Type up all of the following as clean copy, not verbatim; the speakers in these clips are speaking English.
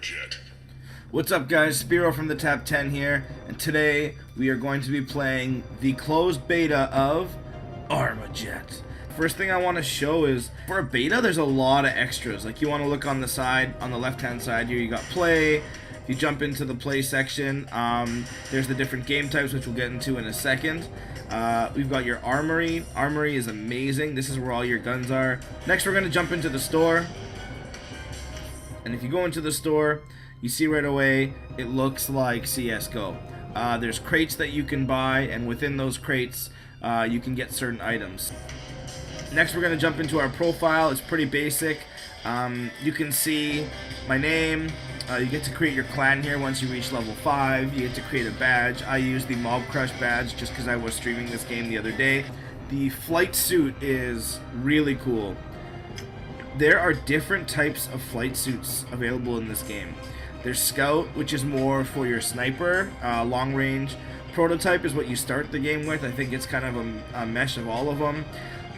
Armajet. What's up guys, Spiro from the TAPTEN here, and today we are going to be playing the closed beta of Armajet. First thing I want to show is, for a beta there's a lot of extras. Like, you want to look on the side, on the left hand side here, you got play. If you jump into the play section, there's the different game types, which we'll get into in a second. We've got your armory. Armory is amazing. This is where all your guns are. Next we're going to jump into the store. And if you go into the store, you see right away, it looks like CSGO. There's crates that you can buy, and within those crates, you can get certain items. Next, we're going to jump into our profile. It's pretty basic. You can see my name. You get to create your clan here once you reach level 5. You get to create a badge. I use the Mob Crush badge just because I was streaming this game the other day. The flight suit is really cool. There are different types of flight suits available in this game. There's Scout, which is more for your sniper, long range. Prototype is what you start the game with. I think it's kind of a mesh of all of them.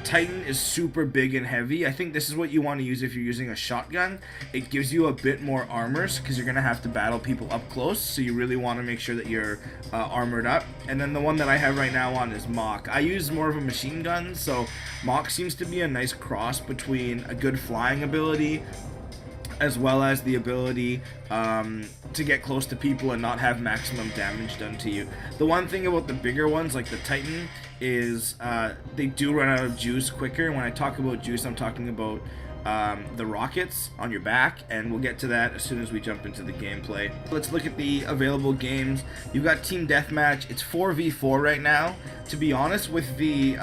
Titan is super big and heavy. I think this is what you want to use if you're using a shotgun. It gives you a bit more armors because you're going to have to battle people up close, so you really want to make sure that you're armored up. And then the one that I have right now on is Mach. I use more of a machine gun, so Mach seems to be a nice cross between a good flying ability as well as the ability to get close to people and not have maximum damage done to you. The one thing about the bigger ones, like the Titan, is they do run out of juice quicker. When I talk about juice, I'm talking about the rockets on your back, and we'll get to that as soon as we jump into the gameplay. Let's look at the available games. You've got Team Deathmatch. It's 4v4 right now. To be honest, with the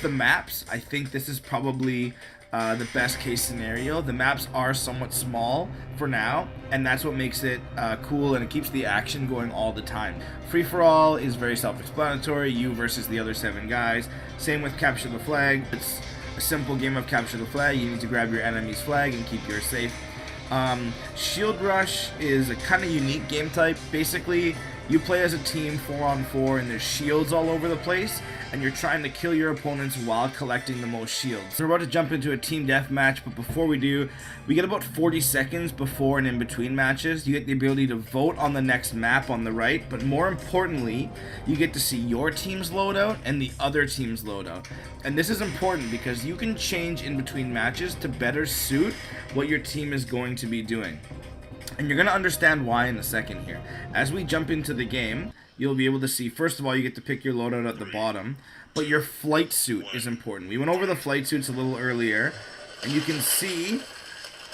maps, I think this is probably the best case scenario. The maps are somewhat small for now, and that's what makes it cool, and it keeps the action going all the time. Free-for-all is very self-explanatory, you versus the other 7 guys. Same with Capture the Flag. It's a simple game of Capture the Flag. You need to grab your enemy's flag and keep yours safe. Shield Rush is a kind of unique game type. Basically, you play as a team 4-on-4, and there's shields all over the place, and you're trying to kill your opponents while collecting the most shields. We're about to jump into a team deathmatch, but before we do, we get about 40 seconds before and in between matches. You get the ability to vote on the next map on the right, but more importantly, you get to see your team's loadout and the other team's loadout. And this is important because you can change in between matches to better suit what your team is going to be doing. And you're going to understand why in a second here. As we jump into the game, you'll be able to see, first of all, you get to pick your loadout at the bottom, but your flight suit is important. We went over the flight suits a little earlier, and you can see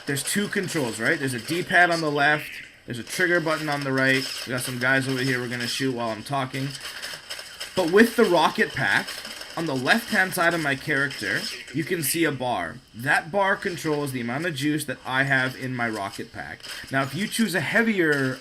there's 2 controls, right? There's a D-pad on the left, there's a trigger button on the right. We got some guys over here we're going to shoot while I'm talking. But with the rocket pack, on the left-hand side of my character, you can see a bar. That bar controls the amount of juice that I have in my rocket pack. Now, if you choose a heavier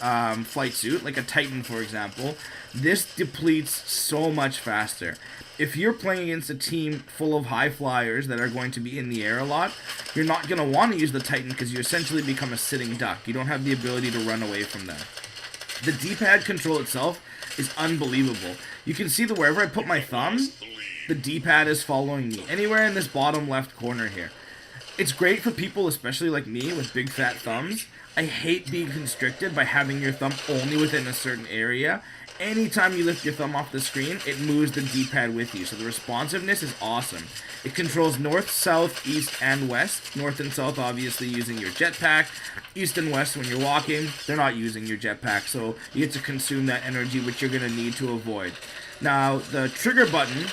flight suit, like a Titan, for example, this depletes so much faster. If you're playing against a team full of high flyers that are going to be in the air a lot, you're not going to want to use the Titan because you essentially become a sitting duck. You don't have the ability to run away from them. The D-pad control itself is unbelievable. You can see that wherever I put my thumb, the D-pad is following me, anywhere in this bottom left corner here. It's great for people, especially like me, with big fat thumbs. I hate being constricted by having your thumb only within a certain area. Anytime you lift your thumb off the screen, it moves the D-pad with you, so the responsiveness is awesome. It controls north, south, east, and west. North and south, obviously, using your jetpack. East and west, when you're walking, they're not using your jetpack, so you get to consume that energy, which you're going to need to avoid. Now, the trigger button,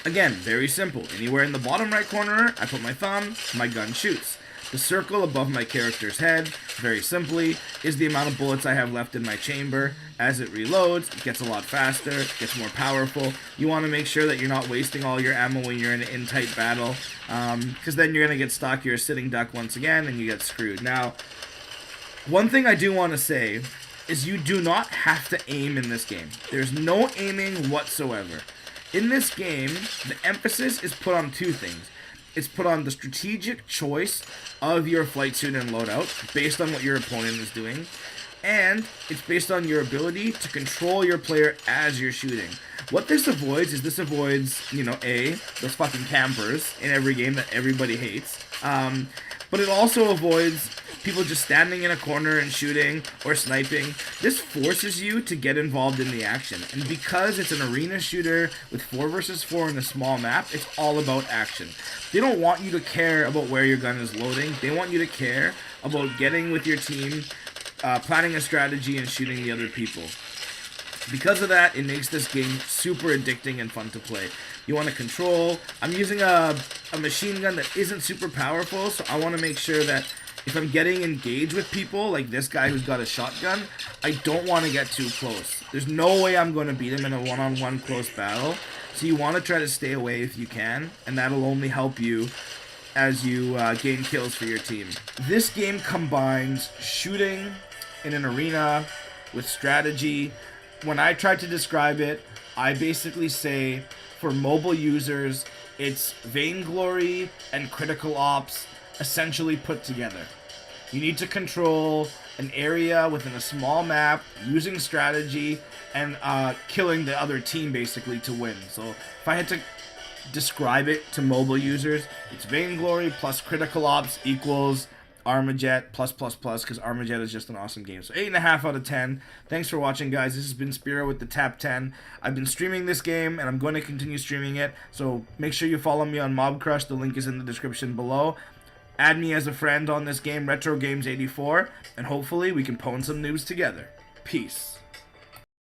again, very simple. Anywhere in the bottom right corner, I put my thumb, my gun shoots. The circle above my character's head, very simply, is the amount of bullets I have left in my chamber. As it reloads, it gets a lot faster, it gets more powerful. You want to make sure that you're not wasting all your ammo when you're in an in-tight battle, because then you're going to get stuck, you're a sitting duck once again, and you get screwed. Now, one thing I do want to say is you do not have to aim in this game. There's no aiming whatsoever. In this game, the emphasis is put on 2 things. It's put on the strategic choice of your flight suit and loadout based on what your opponent is doing, and it's based on your ability to control your player as you're shooting. What this avoids is you know, those fucking campers in every game that everybody hates, but it also avoids people just standing in a corner and shooting or sniping. This forces you to get involved in the action. And because it's an arena shooter with 4 versus 4 in a small map, it's all about action. They don't want you to care about where your gun is loading. They want you to care about getting with your team, planning a strategy, and shooting the other people. Because of that, it makes this game super addicting and fun to play. You want to control. I'm using a machine gun that isn't super powerful, so I want to make sure that if I'm getting engaged with people, like this guy who's got a shotgun, I don't want to get too close. There's no way I'm going to beat him in a one-on-one close battle, so you want to try to stay away if you can, and that'll only help you as you gain kills for your team. This game combines shooting in an arena with strategy. When I try to describe it, I basically say for mobile users, it's Vainglory and Critical Ops essentially put together. You need to control an area within a small map using strategy and killing the other team basically to win. So if I had to describe it to mobile users, it's Vainglory plus Critical Ops equals Armajet plus because Armajet is just an awesome game. So 8.5 out of 10. Thanks for watching, guys. This has been Spiro with the TAPTEN. I've been streaming this game and I'm going to continue streaming it, so make sure you follow me on Mob Crush. The link is in the description below. Add me as a friend on this game, Retro Games 84, and hopefully we can pwn some noobs together. Peace.